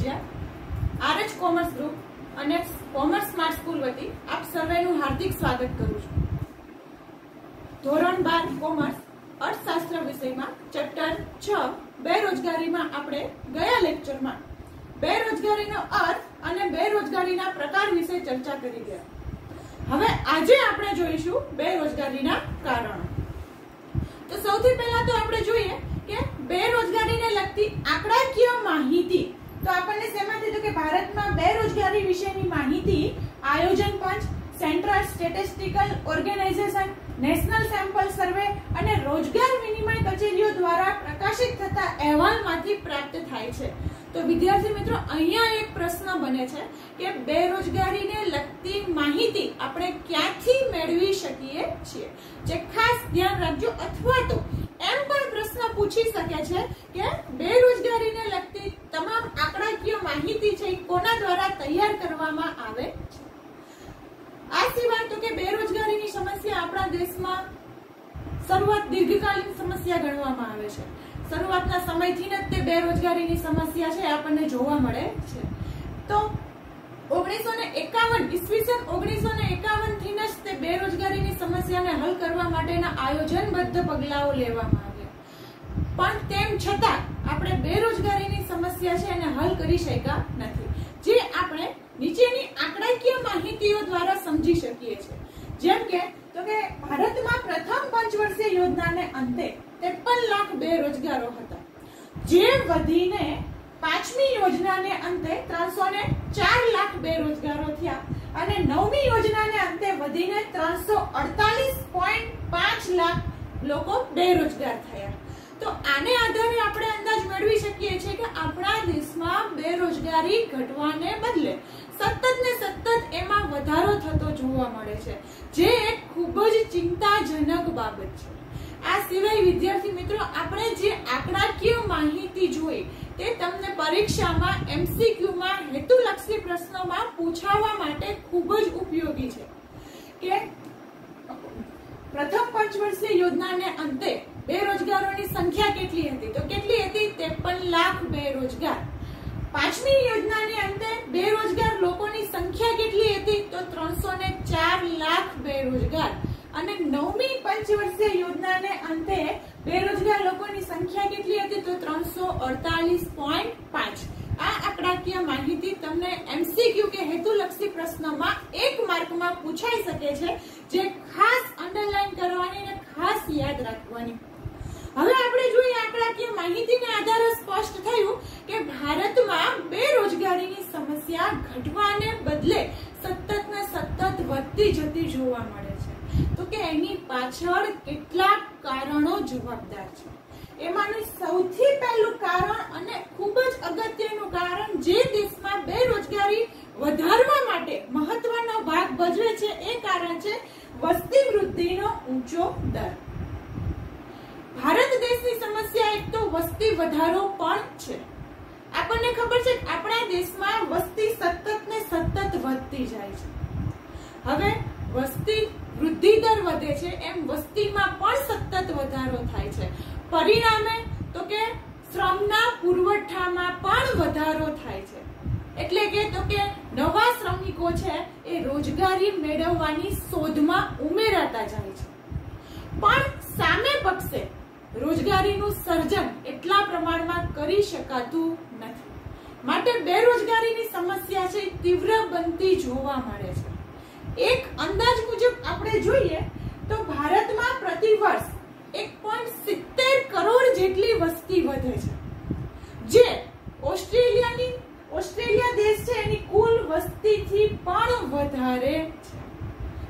Jadeja Rh commerce group અને commerce smart school વતી આપ સર્વેનું હાર્દિક સ્વાગત કરું છું। ધોરણ 12 કોમર્સ અર્થશાસ્ત્ર વિષયમાં ચેપ્ટર 6 બેરોજગારીમાં આપણે ગયા લેક્ચરમાં બેરોજગારીનો અર્થ અને બેરોજગારીના પ્રકાર વિશે ચર્ચા કરી ગયા। હવે આજે આપણે જોઈશું બેરોજગારીના કારણો। તો સૌથી પહેલા તો આપણે જોઈએ કે બેરોજગારીને લગતી આંકડાકીય માહિતી તો આપણને શેમાંથી તો કે ભારતમાં બેરોજગારી વિશેની માહિતી આયોજન પંચ, central statistical organisation, national sample survey અને રોજગાર વિનિમય કચેરીઓ દ્વારા પ્રકાશિત થતા અહેવાલમાંથી પ્રાપ્ત થાય છે। તો વિદ્યાર્થી મિત્રો, અહીંયા એક પ્રશ્ન બને છે કે બેરોજગારીને લગતી માહિતી આપણે ક્યાંથી મેળવી શકીએ છીએ, જે ખાસ ધ્યાન રાખજો। અથવા તો એમ પણ પ્રશ્ન પૂછી શકે છે કે બેરોજગારીને લગતી તમામ આંકડાકીય માહિતી છે કોના દ્વારા તૈયાર કરવામાં આવે છે। આ સિવાય તો કે બેરોજગારીની સમસ્યા આપણા દેશમાં શરૂઆત દીર્ઘકાલીન સમસ્યા ગણવામાં આવે છે। શરૂઆતના સમયથી જ તે બેરોજગારીની સમસ્યા છે આપણને જોવા મળે છે। તો 1951 ઈસવીસન 1951 થી જ તે બેરોજગારીની સમસ્યાને હલ કરવા માટેના આયોજનબદ્ધ પગલાઓ લેવામાં આવ્યા, પણ તેમ છતાં આપણે બેરોજગારીની સમસ્યા છે એને હલ કરી શક્યા નથી, જે આપણે નીચેની આંકડાકીય માહિતીઓ દ્વારા સમજી શકીએ છીએ। જેમ કે તો કે ભારતમાં પ્રથમ પંચવર્ષીય યોજનાને અંતે 53 લાખ બેરોજગારો હતા, જે વધીને પાંચમી યોજનાને અંતે 304 લાખ બેરોજગારો થયા અને નવમી યોજનાને અંતે વધીને 348.5 લાખ લોકો બેરોજગાર થયા। તો આને આધારે આપણે અંદાજ મેળવી શકીએ છીએ કે આપણા દેશમાં બેરોજગારી ઘટવાને બદલે સતત ને સતત એમાં વધારો થતો જોવા મળે છે, જે એક ખૂબ જ ચિંતાજનક બાબત છે। આ સિવાય વિદ્યાર્થી મિત્રો, આપણે જે આંકડાકીય માહિતી જોઈ તે તમને પરીક્ષામાં MCQ માં હેતુલક્ષી પ્રશ્નોમાં પૂછાવવા માટે ખૂબ જ ઉપયોગી છે કે પ્રથમ પંચવર્ષીય યોજનાને અંતે બેરોજગારોની સંખ્યા કેટલી હતી, તો કેટલી હતી? 53 લાખ બેરોજગાર। પાંચમી યોજનાની અંતે બેરોજગાર લોકોની સંખ્યા કેટલી હતી? તો 304 લાખ બેરોજગાર। અને નવમી પંચવર્ષીય યોજનાને અંતે બેરોજગાર લોકોની સંખ્યા કેટલી હતી? તો 348.5। આ આંકડાકીય માહિતી તમને MCQ કે હેતુલક્ષી પ્રશ્નમાં 1 માર્કમાં પૂછાઈ શકે છે, જે ખાસ અંડરલાઈન કરવાની અને ખાસ યાદ રાખવાની। હવે આપણે જોઈએ આંકડાકીય માહિતીને આધારે સ્પષ્ટ થયું કે ભારતમાં બેરોજગારીની સમસ્યા ઘટવાને બદલે સતત ને સતત વધતી જતી જોવા મળે છે। તો કે એની પાછળ કેટલાક કારણો જવાબદાર છે। એમાંનું સૌથી પહેલું કારણ અને ખૂબ જ અગત્યનું કારણ જે દેશમાં બેરોજગારી વધારવા માટે મહત્વનો ભાગ ભજવે છે એ કારણ છે વસ્તી વૃદ્ધિનો ઊંચો દર। ભારત દેશની સમસ્યા એક તો વસ્તી વધારો પણ છે। આપણને ખબર છે કે આપણા દેશમાં વસ્તી સતત ને સતત વધતી જાય છે। હવે વસ્તી વૃદ્ધિ દર વધે છે એમ વસ્તીમાં પણ સતત વધારો થાય છે, પરિણામે તો કે શ્રમના પુરવઠામાં પણ વધારો થાય છે। એટલે કે તો કે નવા શ્રમિકો છે એ રોજગારી મેળવવાની શોધમાં ઉમેરાતા જાય છે, પણ સામે પક્ષે રોજગારીનું સર્જન એટલા પ્રમાણમાં કરી શકાતું નથી, માટે બેરોજગારીની સમસ્યા છે તીવ્ર બનતી જોવા મળે છે। એક અંદાજ મુજબ આપણે જોઈએ તો ભારતમાં પ્રતિ વર્ષ 1.70 કરોડ જેટલી વસ્તી વધે છે, જે ઓસ્ટ્રેલિયા દેશ છે એની કુલ વસ્તીથી પણ વધારે છે।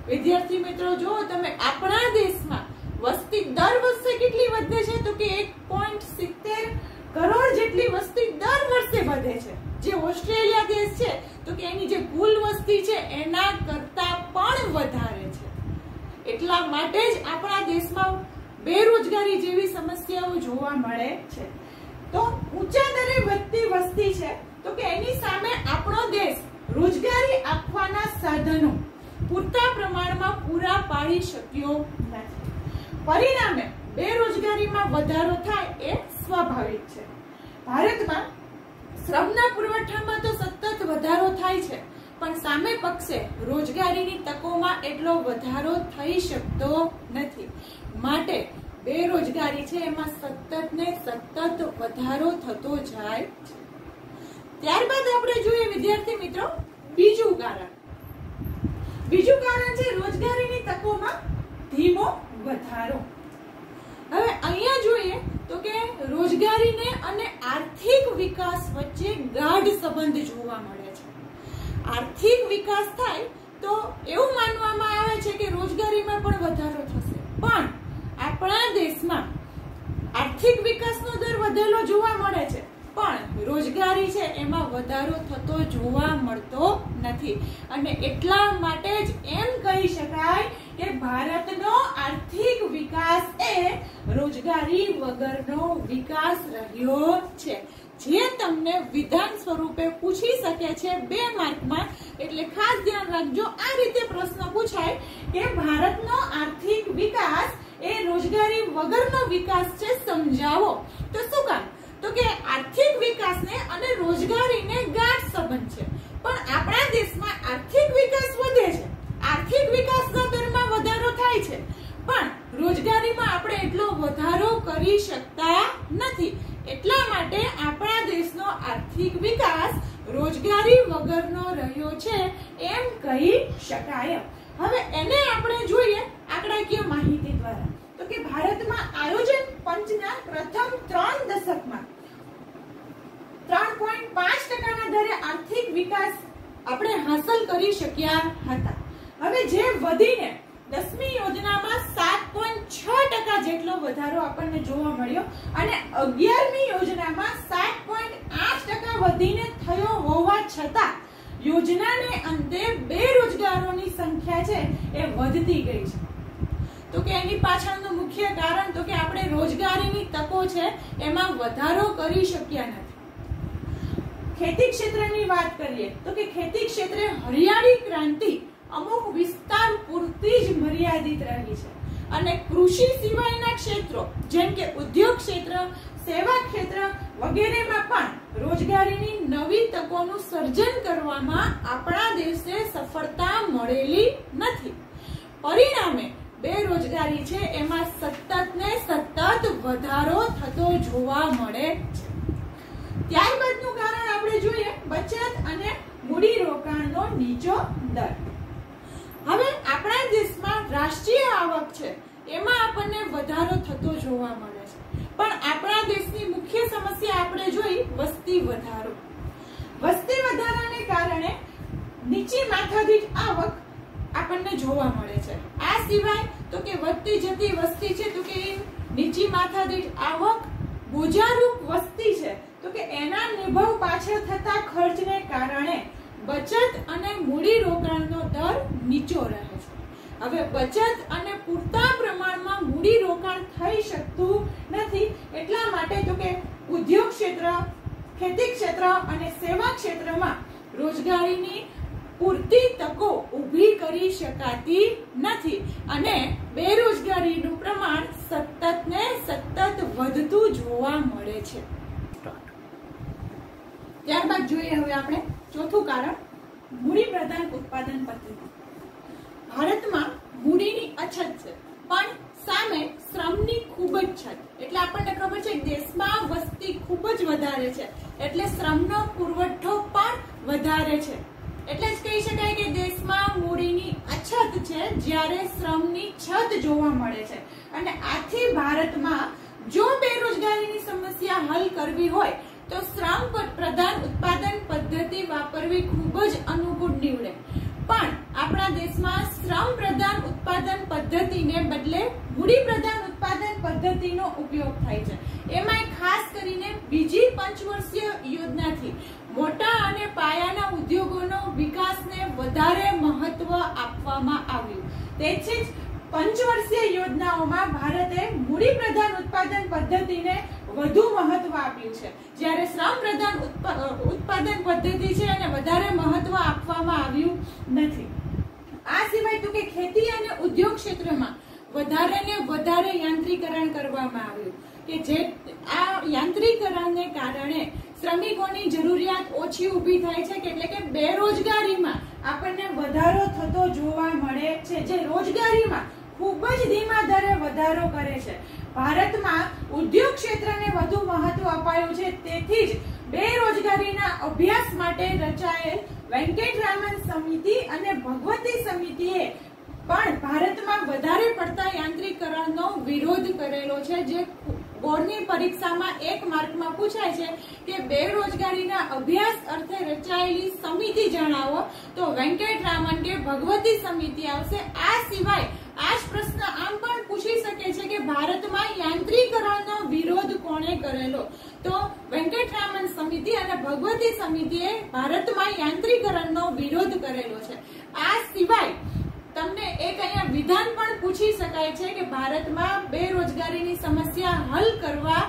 વિદ્યાર્થી મિત્રો, જો તમે આપણા દેશમાં વસ્તી દર વર્ષે કેટલી વધે છે તો કે 1.70 કરોડ જેટલી વસ્તી દર વર્ષે વધે છે, જે ઓસ્ટ્રેલિયા દેશ છે તો કે એની જે કુલ વસ્તી છે એના કરતા પણ વધારે છે। એટલા માટે જ આપણા દેશમાં બેરોજગારી જેવી સમસ્યાઓ જોવા મળે છે। તો ઊંચા દરે વધતી વસ્તી છે તો કે એની સામે આપણો દેશ રોજગારી આપવાના સાધનો પૂરતા પ્રમાણમાં પૂરા પાડી શક્યો નથી, પરિણામે બેરોજગારીમાં વધારો થાય એ સ્વાભાવિક છે। ભારતમાં શ્રમના પુરવઠામાં તો સતત વધારો થાય છે, પણ સામે પક્ષે રોજગારીની તકોમાં એટલો વધારો થઈ શકતો નથી. માટે બેરોજગારી છે એમાં સતત ને સતત વધારો થતો જાય છે. ત્યારબાદ આપણે જોઈએ વિદ્યાર્થી મિત્રો બીજું કારણ. બીજું કારણ છે રોજગારીની તકોમાં ધીમો વધારો. હવે અહીંયા જોઈએ તો કે રોજગારીને અને આર્થિક વિકાસ વચ્ચે ગાઢ સંબંધ જોવા મળે છે. આર્થિક વિકાસ થાય તો એવું માનવામાં આવે છે કે રોજગારીમાં પણ વધારો થશે, પણ આપણા દેશમાં આર્થિક વિકાસનો દર વધેલો જોવા મળે છે, પણ રોજગારી છે એમાં વધારો થતો જોવા મળતો નથી. અને એટલા માટે જ એમ કહી શકાય કે ભારતનો આર્થિક વિકાસ એ રોજગારી વગરનો વિકાસ રહ્યો છે. જે તમને વિધાન સ્વરૂપે પૂછી શકે છે 2 માર્કમાં, એટલે ખાસ ધ્યાન રાખજો. આ રીતે પ્રશ્ન પૂછાય કે ભારતનો આર્થિક વિકાસ એ રોજગારી વગરનો વિકાસ છે, સમજાવો. તો શું કામ? તો કે આર્થિક વિકાસને અને રોજગારીને ગાઢ સંબંધ છે, પણ આપણા દેશમાં આર્થિક વિકાસ વધે છે, આર્થિક વિકાસના દરમાં વધારો થાય છે, પણ રોજગારીમાં આપણે એટલો વધારો કરી શકતા નથી. એટલા માટે આપણા દેશનો આર્થિક વિકાસ રોજગારી વગરનો રહ્યો છે એમ કહી શકાય. હવે એને આપણે જોઈએ આંકડાકીય માહિતી દ્વારા. તો કે ભારતમાં આયોજન પંચના પ્રથમ 3 દશકમાં 3.5% દરે આર્થિક વિકાસ આપણે હાંસલ કરી શક્યા હતા. હવે જે વધીને 10મી યોજનામાં 7.6% જેટલો વધારો આપણને જોવા મળ્યો અને 11મી યોજનામાં 7.8% વધીને થયો હોવા છતાં યોજનાને અંતે બેરોજગારોની સંખ્યા છે એ વધતી ગઈ છે. તો કે એની પાછળનું મુખ્ય કારણ તો કે આપણે રોજગારીની તકો છે એમાં વધારો કરી શક્યા નથી. ખેતી ક્ષેત્રની વાત કરીએ તો કે ખેતી ક્ષેત્રે હરિયાળી ક્રાંતિ અમુક વિસ્તાર પૂરતી જ મર્યાદિત રહી છે, અને કૃષિ સિવાયના ક્ષેત્રો જેમ કે ઉદ્યોગ ક્ષેત્ર, સેવા ક્ષેત્ર વગેરેમાં પણ રોજગારીની નવી તકોનું સર્જન કરવામાં આપણા દેશને સફળતા મળેલી નથી. પરિણામે બેરોજગારી છે એમાં સતત ને સતત વધારો થતો જોવા મળે છે. ત્યારબાદનું કારણ આપણે જોઈએ બચત અને મૂડીરોકાણનો નીચો દર. હવે આપણા દેશમાં રાષ્ટ્રીય આવક છે એમાં આપણને વધારો થતો જોવા મળે છે, પણ આપણા દેશની મુખ્ય સમસ્યા આપણે જોઈ વસ્તી વધારો. વસ્તી વધારાને કારણે નીચી માથાદીઠ આવક આપણને જોવા મળે છે. આ સિવાય તો કે વધતી જતી વસ્તી છે તો કે નીચી માથાદીઠ આવક, બોજારૂપ વસ્તી છે તો કે એના નિભાવ પાછળ થતા ખર્ચને કારણે બચત અને મૂડી રોકાણનો દર નીચો રહે છે. હવે બચત અને પૂરતા પ્રમાણમાં મૂડી રોકાણ થઈ શકતું નથી. એટલા માટે તો કે ઉદ્યોગ ક્ષેત્ર, ખેતી ક્ષેત્ર અને સેવા ક્ષેત્રમાં રોજગારીની પૂરતી તકો ઊભી કરી શકાતી નથી અને બેરોજગારીનું પ્રમાણ સતત ને સતત વધતું જોવા મળે છે. ત્યારબાદ જોઈએ હવે આપણે ચોથું કારણ મૂડી પ્રધાન ઉત્પાદન પદ્ધતિ. ભારતમાં મૂડીની અછત છે, પણ સામે શ્રમની ખૂબ જ છત. એટલે આપણને ખબર છે દેશમાં વસ્તી ખૂબ જ વધારે છે, એટલે શ્રમનો પુરવઠો પણ વધારે છે. એટલે જ કહી શકાય કે દેશમાં મૂડીની અછત છે જ્યારે શ્રમની છત જોવા મળે છે. અને આથી ભારતમાં જો બેરોજગારીની સમસ્યા હલ કરવી હોય તો શ્રમ પ્રધાન ઉત્પાદન પદ્ધતિ વાપરવી ખૂબ જ અનુકૂળ નીવડે. પણ આપણા દેશમાં શ્રમ પ્રધાન ઉત્પાદન પદ્ધતિને બદલે મૂડી પ્રધાન ઉત્પાદન પદ્ધતિનો ઉપયોગ થાય છે. એમાં ખાસ કરીને બીજી પંચવર્ષીય યોજનાથી મોટા અને પાયાના ઉદ્યોગોનો વિકાસને વધારે મહત્વ આપવામાં આવ્યું. તેથી જ પંચવર્ષીય યોજનાઓમાં ભારતે મૂડી પ્રધાન ઉત્પાદન પદ્ધતિને વધુ મહત્વ આપ્યું છે, જ્યારે શ્રમ પ્રધાન ઉત્પાદન પદ્ધતિ છે અને વધારે મહત્વ આપવામાં આવ્યું નથી. આ સિવાય તો કે ખેતી અને ઉદ્યોગ ક્ષેત્રમાં વધારે ને વધારે યાંત્રીકરણ કરવામાં આવ્યું કે જે આ યાંત્રીકરણને કારણે શ્રમિકોની જરૂરિયાત ઓછી ઊભી થાય છે એટલે કે બેરોજગારીમાં આપણને વધારો થતો જોવા મળે છે, જે રોજગારીમાં ખૂબ જ ધીમા દરે વધારો કરે છે. ભારતમાં ઉદ્યોગ ક્ષેત્રને વધુ મહત્વ અપાયું છે, તેથી જ બેરોજગારીના અભ્યાસ માટે રચાયેલ વેંકટરામન સમિતિ અને ભગવતી સમિતિએ પણ ભારતમાં વધારે પડતા યાંત્રિકરણનો વિરોધ કરેલો છે. જે બોર્ડની પરીક્ષામાં 1 માર્કમાં પૂછાય છે કે બેરોજગારીના અભ્યાસ અર્થે રચાયેલી સમિતિ જણાવો, તો વેંકટરામન કે ભગવતી સમિતિ આવશે. આ સિવાય આ જ પ્રશ્ન આમ પણ પૂછી શકે છે કે ભારતમાં યાંત્રિકરણનો વિરોધ કોણે કરેલો, તો વેંકટરામન સમિતિ અને ભગવતી સમિતિએ ભારતમાં યાંત્રિકરણનો વિરોધ કરેલો છે. આ સિવાય તમને એક અહીંયા વિધાન પણ પૂછી શકાય છે કે ભારતમાં બેરોજગારીની સમસ્યા હલ કરવા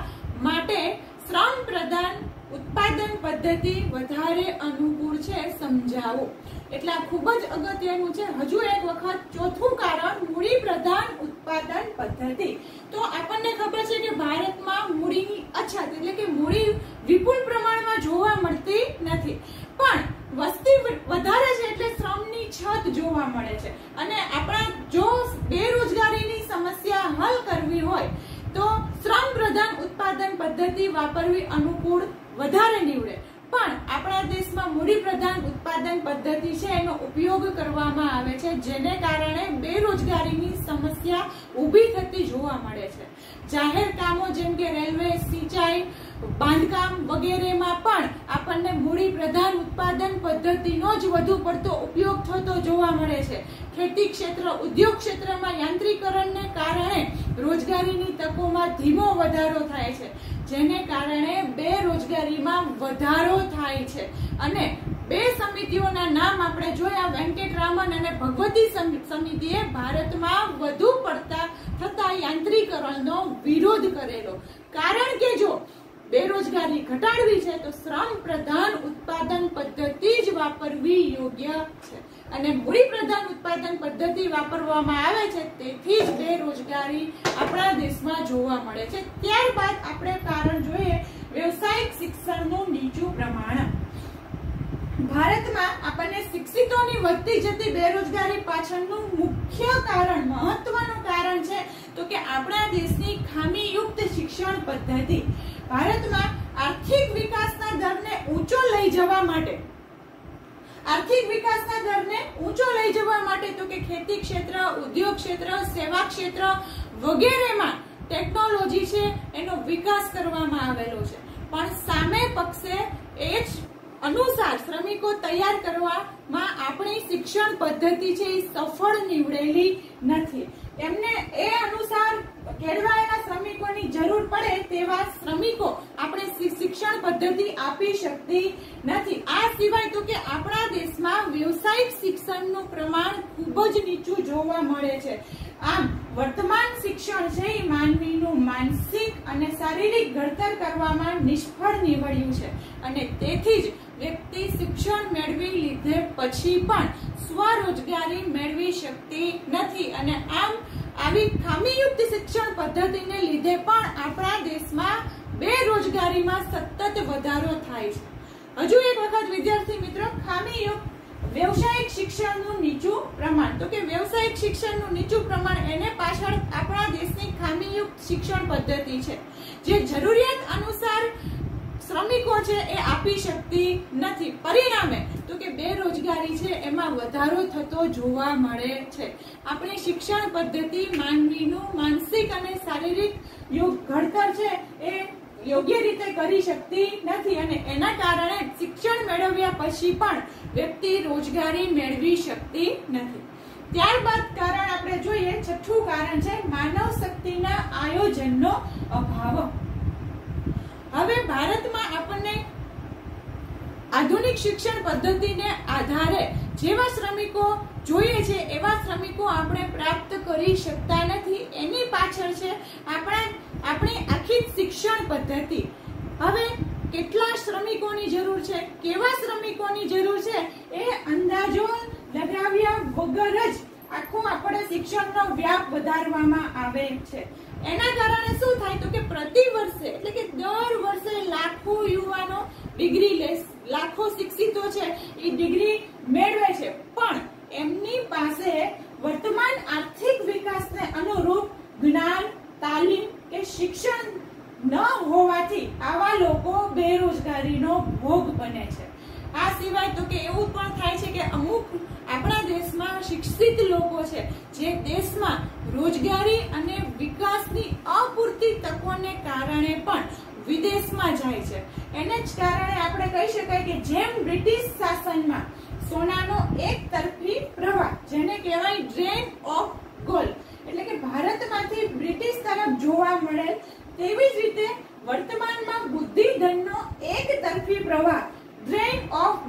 માટે શ્રમ પ્રધાન ઉત્પાદન પદ્ધતિ વધારે અનુકૂળ છે, સમજાવો. એટલે આ ખૂબ જ અગત્યનું છે. હજુ એક વખત ચોથું કારણ મૂડી પ્રધાન ઉત્પાદન પદ્ધતિ. તો આપણને ખબર છે કે ભારતમાં મૂડીની અછત એટલે કે મૂડી વિપુલ પ્રમાણમાં જોવા મળતી નથી, પણ વસ્તી વધારે છે એટલે શ્રમની છત જોવા મળે છે. અને આપણા જો બેરોજગારીની સમસ્યા હલ કરવી હોય તો શ્રમ પ્રધાન ઉત્પાદન પદ્ધતિ વાપરવી અનુકૂળ વધારે નીવડે, પણ આપણા દેશમાં મૂડી પ્રધાન ઉત્પાદન પદ્ધતિ છે એનો ઉપયોગ કરવામાં આવે છે, જેને કારણે બેરોજગારીની સમસ્યા ઊભી થતી જોવા મળે છે. જાહેર કામો જેમ કે રેલવે, સિંચાઈ, બાંધકામ વગેરેમાં પણ આપણને મૂડી પ્રધાન ઉત્પાદન પદ્ધતિનો જ વધુ પડતો ઉપયોગ થતો જોવા મળે છે. ખેતી ક્ષેત્ર, ઉદ્યોગ ક્ષેત્રમાં યાંત્રિકરણને કારણે રોજગારીની તકોમાં ધીમો વધારો થાય છે, જેને કારણે બેરોજગારીમાં વધારો થાય છે. અને બે સમિતિઓના નામ આપણે જોયા, વેંકટરામન અને ભગવતી સમિતિએ ભારતમાં વધુ પડતા થતા યાંત્રિકરણનો વિરોધ કરેલો. કારણ કે જો બેરોજગારી ઘટાડવી છે તો શ્રમ પ્રધાન ઉત્પાદન પદ્ધતિ જ વાપરવી યોગ્ય છે, અને મૂડી પ્રધાન ઉત્પાદન પદ્ધતિ વાપરવામાં આવે છે તેથી જ બેરોજગારી આપણા દેશમાં જોવા મળે છે. ત્યારબાદ આપણે કારણ જોઈએ વ્યવસાયિક શિક્ષણનું નીચું પ્રમાણ. ભારતમાં આપણને શિક્ષિતોની વધતી જતી બેરોજગારી પાછળનું મુખ્ય કારણ, મહત્વનું કારણ છે તો કે આપણા દેશની ખામીયુક્ત શિક્ષણ પદ્ધતિ. ભારતમાં આર્થિક વિકાસના દરને ઊંચો લઈ જવા માટે તો કે ખેતી ક્ષેત્ર, ઉદ્યોગ ક્ષેત્ર, સેવા ક્ષેત્ર વગેરેમાં ટેકનોલોજી છે એનો વિકાસ કરવામાં આવેલો છે, પણ સામે પક્ષે એ જ અનુસાર શ્રમિકો તૈયાર કરવામાં આપણી શિક્ષણ પદ્ધતિ છે એ સફળ નીવડેલી નથી. એમને એ અનુસાર કેળવાયેલા શ્રમિકોની જરૂર પડે તેવા શ્રમિકો આપણે શિક્ષણ પદ્ધતિ આપી શકતી નથી. આ સિવાય તો કે આપણા દેશમાં વ્યવસાયિક શિક્ષણનું પ્રમાણ ખૂબ જ નીચું જોવા મળે છે. આમ વર્તમાન શિક્ષણ છે એ માનવીનું માનસિક અને શારીરિક ઘડતર કરવામાં નિષ્ફળ નીવડ્યું છે, અને તેથી જ વ્યક્તિ શિક્ષણ મેળવી લીધે પછી પણ સ્વરોજગારી મેળવી શકતી નથી, અને આમ આવી ખામીયુક્ત શિક્ષણ પદ્ધતિને લીધે પણ આપણા દેશમાં બેરોજગારીમાં સતત વધારો થાય છે. હજુ એક વખત વિદ્યાર્થી મિત્રો, ખામીયુક્ત વ્યવસાયિક શિક્ષણનું નીચું પ્રમાણ. તો કે વ્યવસાયિક શિક્ષણનું નીચું પ્રમાણ એને પાછળ આપણા દેશની ખામીયુક્ત શિક્ષણ પદ્ધતિ છે, જે જરૂરિયાત અનુસાર શ્રમિકો છે એ આપી શકતી નથી. પરિણામે તો કે બેરોજગારી છે એમાં વધારો થતો જોવા મળે છે. આપણી શિક્ષણ પદ્ધતિ માનવીનું માનસિક અને શારીરિક ઘડતર છે એ યોગ્ય રીતે કરી શકતી નથી, અને એના કારણે શિક્ષણ મેળવ્યા પછી પણ વ્યક્તિ રોજગારી મેળવી શકતી નથી. ત્યારબાદ કારણ આપણે જોઈએ, છઠ્ઠું કારણ છે માનવ શક્તિના આયોજનનો અભાવ. હવે ભારતમાં આપણને આધુનિક શિક્ષણ પદ્ધતિને આધારે જેવા શ્રમિકો જોઈએ છે એવા શ્રમિકો આપણે પ્રાપ્ત કરી શકતા નથી. એની પાછળ છે આપણી આખી શિક્ષણ પદ્ધતિ. હવે કેટલા શ્રમિકોની જરૂર છે, કેવા શ્રમિકોની જરૂર છે એ અંદાજો લગાવ્યા વગર જ આખો આપણે શિક્ષણનો વ્યાપ વધારવામાં આવે છે. એના કારણે શું થાય તો કે પ્રતિ વર્ષે એટલે કે દર વર્ષે લાખો યુવાનો ડિગ્રી લે, લાખો શિક્ષિતો છે એ ડિગ્રી મેળવે છે, પણ એમની પાસે વર્તમાન આર્થિક વિકાસને અનુરૂપ જ્ઞાન, તાલીમ કે શિક્ષણ ન હોવાથી આવા લોકો બેરોજગારીનો ભોગ બને છે. આ સિવાય તો કે એવું પણ થાય છે કે અમુક આપણા દેશમાં શિક્ષિત લોકો છે જે દેશમાં રોજગારી અને વિકાસની અપૂરતી તકોને કારણે પણ વિદેશમાં જાય છે. એને જ કારણે આપણે કહી શકાય કે જેમ બ્રિટિશ શાસનમાં સોનાનો એક તરફી પ્રવાહ, જેને કહેવાય ડ્રેન ઓફ ગોલ્ડ, એટલે કે ભારતમાંથી બ્રિટિશ તરફ જોવા મળેલ, તેવી જ રીતે વર્તમાનમાં બુદ્ધિધનનો એક તરફી પ્રવાહ ડ્રેન ઓફ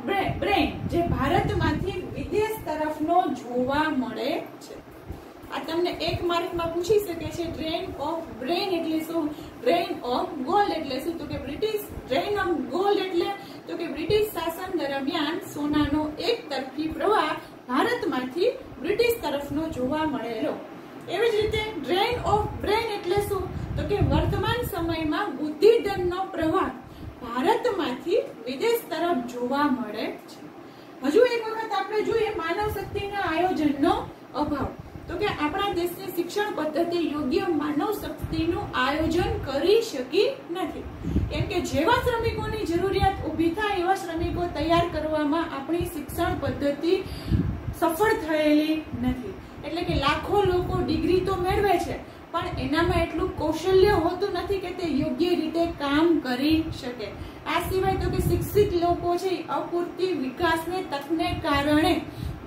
બ્રેન, જે ભારતમાંથી વિદેશ તરફનો જોવા મળે છે. આ તમને એક માર્કમાં પૂછી શકે છે. ડ્રેન ઓફ બ્રેન એટલે શું? ડ્રેન ઓફ ગોલ્ડ એટલે શું? તો કે બ્રિટિશ ડ્રેન ઓફ ગોલ્ડ એટલે તો કે બ્રિટિશ શાસન દરમિયાન સોનાનો એક તરફી પ્રવાહ ભારતમાંથી બ્રિટિશ તરફનો જોવા મળેલો. એવી જ રીતે ડ્રેન ઓફ બ્રેન એટલે શું? તો કે વર્તમાન સમયમાં બુદ્ધિધનનો પ્રવાહ ભારતમાંથી વિદેશ તરફ જોવા મળે છે. હજુ એક વખત આપણે જોઈએ માનવ શક્તિના આયોજનનો અભાવ. તો કે આપણા દેશની શિક્ષણ પદ્ધતિ યોગ્ય માનવ શક્તિનું આયોજન કરી શકી નથી, કેમ કે જેવા શ્રમિકોની જરૂરિયાત ઊભી થાય એવા શ્રમિકો તૈયાર કરવામાં આપણી શિક્ષણ પદ્ધતિ સફળ થયેલી નથી. એટલે કે લાખો લોકો ડિગ્રી તો મેળવે છે, પણ એનામાં એટલું કૌશલ્ય હોતું નથી કે તે યોગ્ય રીતે કામ કરી શકે. આ સિવાય તો કે શિક્ષિત લોકો છે અપૂરતી વિકાસને તકને કારણે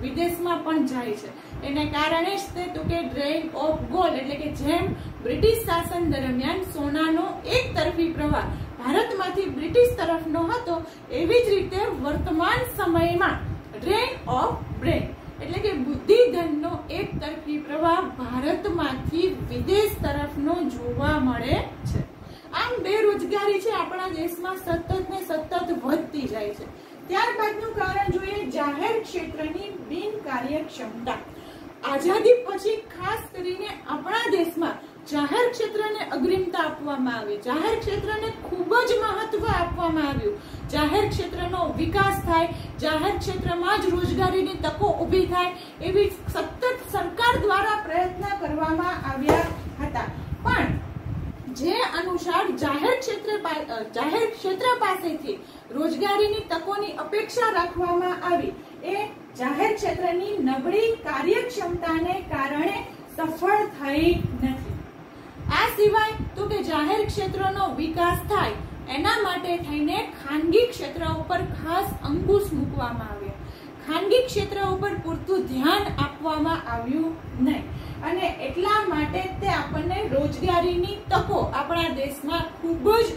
વિદેશમાં પણ જાય છે. એને કારણે જ તે તો કે ડ્રેન ઓફ ગોલ્ડ, એટલે કે જેમ બ્રિટિશ શાસન દરમિયાન સોનાનો એક તરફી પ્રવાહ ભારતમાંથી બ્રિટિશ તરફનો હતો, એવી જ રીતે વર્તમાન સમયમાં ડ્રેન ઓફ બ્રેન એટલે કે બુદ્ધિધનનો એક તરફી પ્રવાહ ભારતમાંથી વિદેશ તરફનો જોવા મળે છે. આમ બેરોજગારી છે આપણા દેશમાં સતત ને સતત વધતી જાય છે. ત્યારબાદનું કારણ જોઈએ જાહેર ક્ષેત્રની બિનકાર્યક્ષમતા. આઝાદી પછી ખાસ કરીને આપણા દેશમાં જાહેર ક્ષેત્રને અગ્રિમતા આપવામાં આવી. જાહેર ક્ષેત્રને ખૂબ જ મહત્વ આપવામાં આવ્યું. જાહેર ક્ષેત્રનો વિકાસ થાય, જાહેર ક્ષેત્રમાં જ રોજગારીની તકો ઊભી થાય, એવી સતત સરકાર દ્વારા પ્રયત્ન કરવામાં આવ્યા હતા. પણ જે અનુસાર જાહેર ક્ષેત્ર પાસેથી રોજગારીની તકોની અપેક્ષા રાખવામાં આવી, એ જાહેર ક્ષેત્રની નબળી કાર્યક્ષમતાને કારણે સફળ થઈ નથી. આ સિવાય તો કે જાહેર ક્ષેત્રનો વિકાસ થાય એના માટે થઈને ખાનગી ક્ષેત્ર ઉપર ખાસ અંકુશ મૂકવામાં આવ્યો. ખાનગી ક્ષેત્ર ઉપર પૂરતું ધ્યાન આપવામાં આવ્યું નહીં, અને એટલા માટે તે આપણને રોજગારીની તકો આપણા દેશમાં ખૂબ જ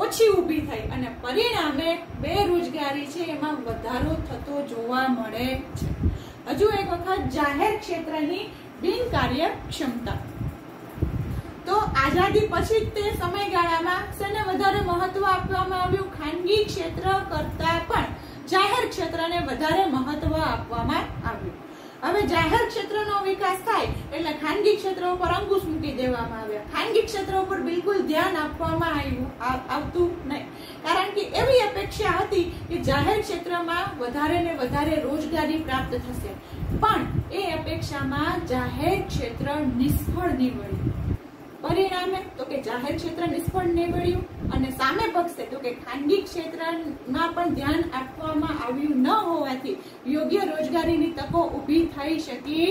ઓછી ઊભી થઈ, અને પરિણામે બેરોજગારી છે એમાં વધારો થતો જોવા મળે છે. હજુ એક વખત જાહેર ક્ષેત્રની બિનકાર્યક્ષમતા. તો આઝાદી પછી તે સમયગાળામાં શેને વધારે મહત્વ આપવામાં આવ્યું? ખાનગી ક્ષેત્ર કરતા પણ જાહેર ક્ષેત્રને વધારે મહત્વ આપવામાં આવ્યું. હવે જાહેર ક્ષેત્રનો વિકાસ થાય એટલે ખાનગી ક્ષેત્ર ઉપર અંકુશ મૂકી દેવામાં આવ્યા. ખાનગી ક્ષેત્ર ઉપર બિલકુલ ધ્યાન આપવામાં આવતું નહીં, કારણ કે એવી અપેક્ષા હતી કે જાહેર ક્ષેત્રમાં વધારે ને વધારે રોજગારી પ્રાપ્ત થશે, પણ એ અપેક્ષામાં જાહેર ક્ષેત્ર નિષ્ફળ નીવડ્યું. પરિણામે તો કે જાહેર ક્ષેત્ર નિષ્ફળ નીવડ્યું, અને સામે પક્ષે તો કે ખાનગી ક્ષેત્રમાં પણ ધ્યાન આપવામાં આવ્યું ન હોવાથી યોગ્ય રોજગારીની તકો ઊભી થઈ શકી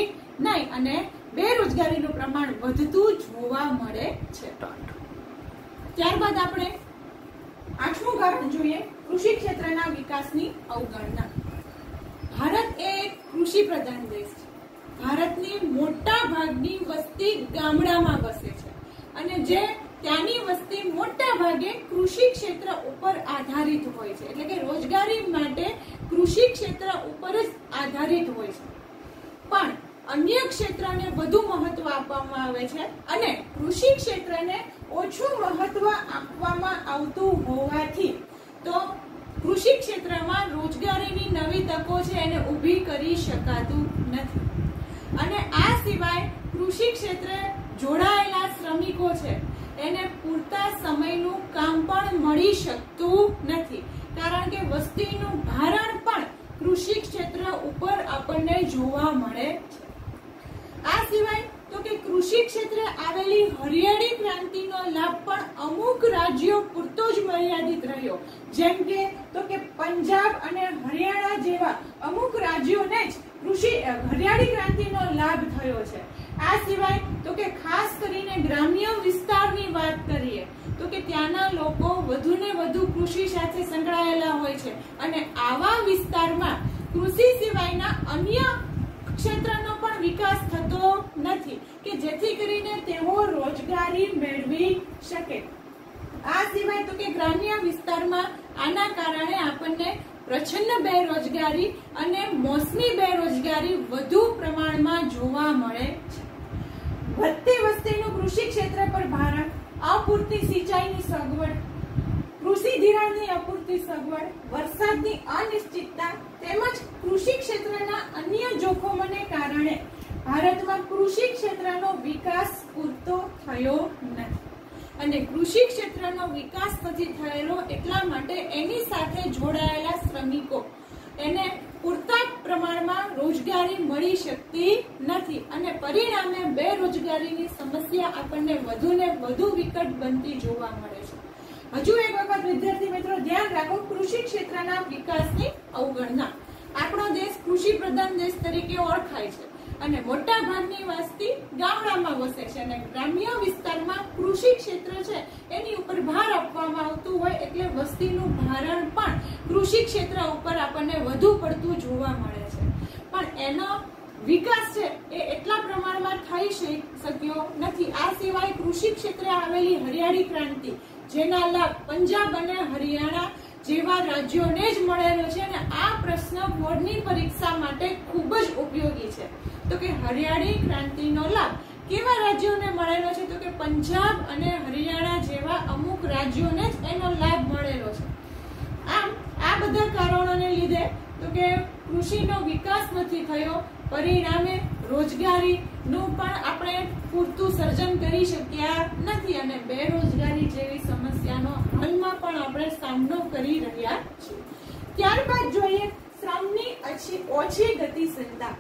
નહીં, અને બેરોજગારીનું પ્રમાણ વધતું જોવા મળે છે. ત્યારબાદ આપણે 8મું કારણ જોઈએ કૃષિ ક્ષેત્રના વિકાસની અવગણના. ભારત એ એક કૃષિ પ્રધાન દેશ છે. ભારતની મોટા ભાગની વસ્તી ગામડામાં વસે છે, અને જે ત્યાંની વસ્તી મોટા ભાગે કૃષિ ક્ષેત્ર ઉપર આધારિત હોય છે, એટલે કે રોજગારી માટે કૃષિ ક્ષેત્ર ઉપર જ આધારિત હોય છે. પણ અન્ય ક્ષેત્રને વધુ મહત્વ આપવામાં આવે છે, અને કૃષિ ક્ષેત્રને ઓછું મહત્વ આપવામાં આવતું હોવાથી તો કૃષિ ક્ષેત્રમાં રોજગારીની નવી તકો છે એને ઊભી કરી શકાતું નથી. અને આ સિવાય કૃષિ ક્ષેત્રે જોડાયેલા શ્રમિકો છે એને પૂરતા સમયનું કામ પણ મળી શકતું નથી. કારણ કે વસ્તીનું ભારણ પણ કૃષિ ક્ષેત્ર ઉપર આપણને જોવા મળે છે. આ સિવાય તો કે કૃષિ ક્ષેત્રે આવેલી હરિયાળી ક્રાંતિનો લાભ પણ અમુક રાજ્યો પૂરતો જ મર્યાદિત રહ્યો, જેમ કે તો કે પંજાબ અને હરિયાણા જેવા અમુક રાજ્યોને જ હરિયાળી ક્રાંતિનો લાભ થયો છે. આ સિવાય તો કે ખાસ કરીને ગ્રામ્ય વિસ્તારની વાત કરીએ તો કે ત્યાંના લોકો વધુને વધુ કૃષિ સાથે સંકળાયેલા હોય છે અને આવા વિસ્તારમાં કૃષિ સિવાયના અન્ય ક્ષેત્રનો પણ વિકાસ થતો નથી કે જેથી કરીને તેઓ રોજગારી મેળવી શકે. આ સિવાય તો કે ગ્રામ્ય વિસ્તારમાં આના કારણે આપણને પ્રચ્છન્ન બેરોજગારી અને મોસમી બેરોજગારી વધુ પ્રમાણમાં જોવા મળે છે. વધતી વસ્તીનું કૃષિ ક્ષેત્ર પર ભારણ, અપૂરતી સિંચાઈની સગવડ, કૃષિ ધિરાણની અપૂરતી સગવડ, વરસાદની અનિશ્ચિતતા તેમજ કૃષિ ક્ષેત્રના અન્ય જોખમોને કારણે ભારતમાં કૃષિ ક્ષેત્રનો વિકાસ પૂરતો થયો નથી. અને કૃષિ ક્ષેત્રનો વિકાસ નથી થયેલો એટલા માટે એની સાથે જોડાયેલા શ્રમિકો એને પૂરતા પ્રમાણમાં રોજગારી મળી શકતી નથી અને પરિણામે બેરોજગારીની સમસ્યા આપણને વધુને વધુ વિકટ બનતી જોવા મળે છે. હજુ એક વખત વિદ્યાર્થી મિત્રો ધ્યાન રાખો, કૃષિ ક્ષેત્રના વિકાસની અવગણના. આપણો દેશ કૃષિ પ્રધાન દેશ તરીકે ઓળખાય છે અને મોટા ભાગની વસ્તી ગામડામાં વસે છે અને ગ્રામ્ય વિસ્તારમાં કૃષિ ક્ષેત્ર છે એની ઉપર ભાર આપવામાં આવતું હોય એટલે વસ્તીનું ભારણ પણ કૃષિ ક્ષેત્ર ઉપર આપણને વધુ પડતું જોવા મળે છે. પણ એનો વિકાસ છે એ એટલા પ્રમાણમાં થઈ શક્યો નથી. આ સિવાય કૃષિ ક્ષેત્રે આવેલી હરિયાળી ક્રાંતિ જેના લાભ પંજાબ અને હરિયાણા જેવા રાજ્યોને જ મળેલો છે અને આ પ્રશ્ન બોર્ડની પરીક્ષા માટે ખૂબ જ ઉપયોગી છે. તો કે હરિયાળી ક્રાંતિનો લાભ કેવા રાજ્યોને મળેલો છે તો કે પંજાબ અને હરિયાણા જેવા અમુક રાજ્યોને જ એનો લાભ મળેલો છે. આમ આ બધા કારણોને લીધે તો કે કૃષિનો વિકાસ નથી થયો, પરિણામે રોજગારીનું પણ આપણે પૂરતું સર્જન કરી શક્યા નથી અને બેરોજગારી જેવી સમસ્યાનો હાલમાં પણ આપણે સામનો કરી રહ્યા છીએ. ત્યારબાદ જોઈએ શ્રમની ઓછી ગતિશીલતા.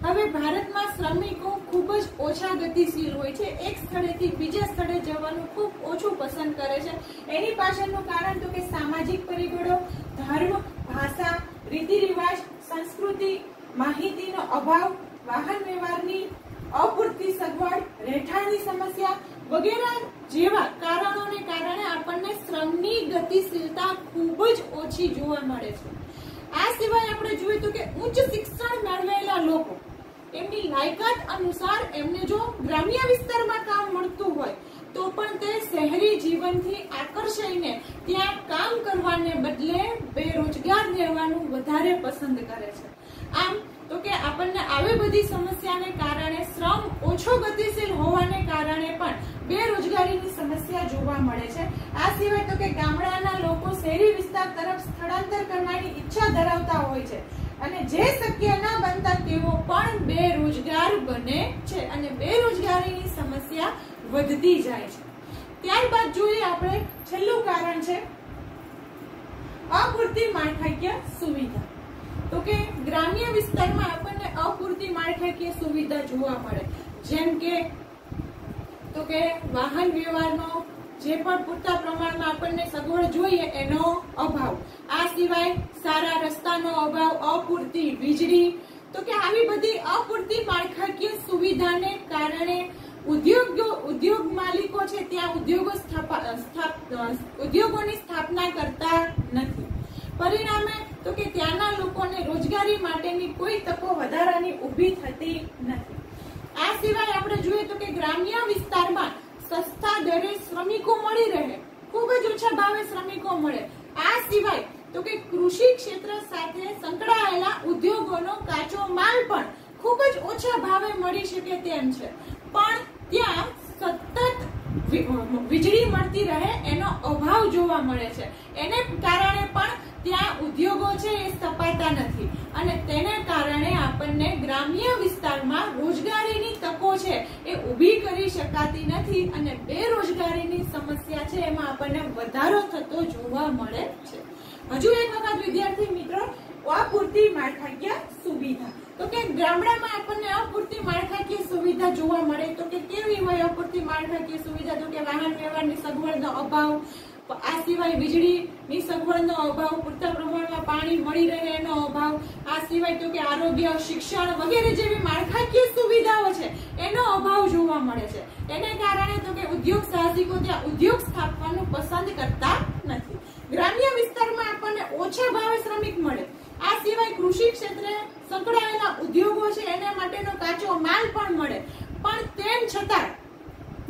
હવે ભારતમાં શ્રમિકો ખૂબ જ ઓછા ગતિશીલ હોય છે, એક સ્થળેથી બીજા સ્થળે જવાનું ખૂબ ઓછું પસંદ કરે છે. એની પાછળનું કારણ તો કે સામાજિક પરિબળો, ધર્મ, ભાષા, રીતિ રિવાજ, સંસ્કૃતિ, માહિતીનો અભાવ, વાહન વ્યવહારની અપૂરતી સગવડ, રહેઠાણની સમસ્યા વગેરે જેવા કારણોને કારણે આપણને શ્રમની ગતિશીલતા ખૂબ જ ઓછી જોવા મળે છે. આ સિવાય આપણે જોઈએ તો કે ઉચ્ચ શિક્ષણ મેળવેલા લોકો એમની લાયકાત અનુસાર એમને જો ગ્રામ્ય વિસ્તારમાં કામ મળતું હોય તો પણ તે શહેરી જીવનથી આકર્ષાઈને ત્યાં કામ કરવાને બદલે બેરોજગાર રહેવાનું વધારે પસંદ કરે છે. આમ તો કે આપણને આવી બધી સમસ્યાને કારણે શ્રમ ઓછો ગતિશીલ હોવાને કારણે પણ બેરોજગારીની સમસ્યા જોવા મળે છે. આ સિવાય તો કે ગામડાના લોકો શહેરી વિસ્તાર તરફ સ્થળાંતર કરવાની ઈચ્છા ધરાવતા હોય છે અને જે શક્ય ન બનતા તેઓ પણ બેરોજગાર બને છે અને બેરોજગારીની સમસ્યા વધતી જાય છે. ત્યારબાદ જોઈએ આપણે છેલ્લું કારણ છે અપૂરતી માળખાકીય સુવિધા. તો કે ગ્રામ્ય વિસ્તારમાં આપણને અપૂરતી માળખાકીય સુવિધા જોવા મળે, જેમ કે તો કે વાહન વ્યવહારનો જે પણ પૂરતા પ્રમાણમાં આપણને સગવડ જોઈએ એનો અભાવ. આ સિવાય સારા રસ્તાનો અભાવ, અપૂરતી વીજળી. તો કે આવી બધી અપૂરતી માળખાકીય સુવિધાને કારણે ઉદ્યોગ માલિકો છે ત્યાં ઉદ્યોગોની સ્થાપના કરતા નથી. પરિણામે તો કે ત્યાંના લોકોને રોજગારી માટેની કોઈ તકો વધારાની ઊભી થતી નથી. આ સિવાય આપણે જોઈએ તો કે ગ્રામ્ય વિસ્તારમાં સસ્તા દરે શ્રમિકો મળી રહે, ખૂબ જ ઓછા ભાવે શ્રમિકો મળે. આ સિવાય તો કે કૃષિ ક્ષેત્ર સાથે સંકળાયેલા ઉદ્યોગોનો કાચો માલ પણ ખૂબ જ ઓછા ભાવે મળી શકે તેમ છે, પણ ત્યાં સતત વીજળી મળતી રહે એનો અભાવ જોવા મળે છે. એને કારણે પણ ત્યાં ઉદ્યોગો છે એ સ્થપાતા નથી અને તેને કારણે આપણને ગ્રામ્ય વિસ્તારમાં રોજગારીની તકો તકો છે એ ઊભી કરી શકાતી નથી અને બેરોજગારીની સમસ્યા છે એમાં આપણને વધારો થતો જોવા મળે છે. હજુ એક વખત વિદ્યાર્થી મિત્રો, અપૂરતી માળખાકીય સુવિધા. તો કે ગામડામાં આપણને અપૂરતી માળખાકીય સુવિધા જોવા મળે. તો કે કેવી હોય અપૂરતી માળખાકીય સુવિધા? તો કે વાહન વ્યવહારની સગવડનો અભાવ, આ સિવાય વીજળીની સગવડનો અભાવ, પૂરતા પ્રમાણમાં પાણી મળી રહે એનો અભાવ, આ સિવાય તો કે આરોગ્ય, શિક્ષણ વગેરે જેવી માળખાકીય સુવિધાઓ છે એનો અભાવ જોવા મળે છે. એને કારણે તો કે ઉદ્યોગ સાહસિકો ત્યાં ઉદ્યોગ સ્થાપવાનું પસંદ કરતા નથી. ગ્રામ્ય વિસ્તારમાં આપણને ઓછા ભાવે શ્રમિક મળે. આ સિવાય કૃષિ ક્ષેત્રે સંકળાયેલા ઉદ્યોગો છે એના માટેનો કાચો માલ પણ મળે. પણ તેમ છતાં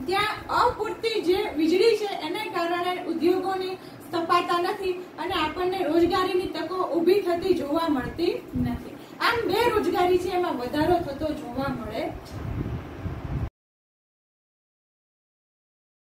ત્યાં અપૂરતી જે વીજળી છે એને કારણે ઉદ્યોગોની સ્થપાતા નથી અને આપણને રોજગારીની તકો ઊભી થતી જોવા મળતી નથી. આમ બેરોજગારી છે એમાં વધારો થતો જોવા મળે છે.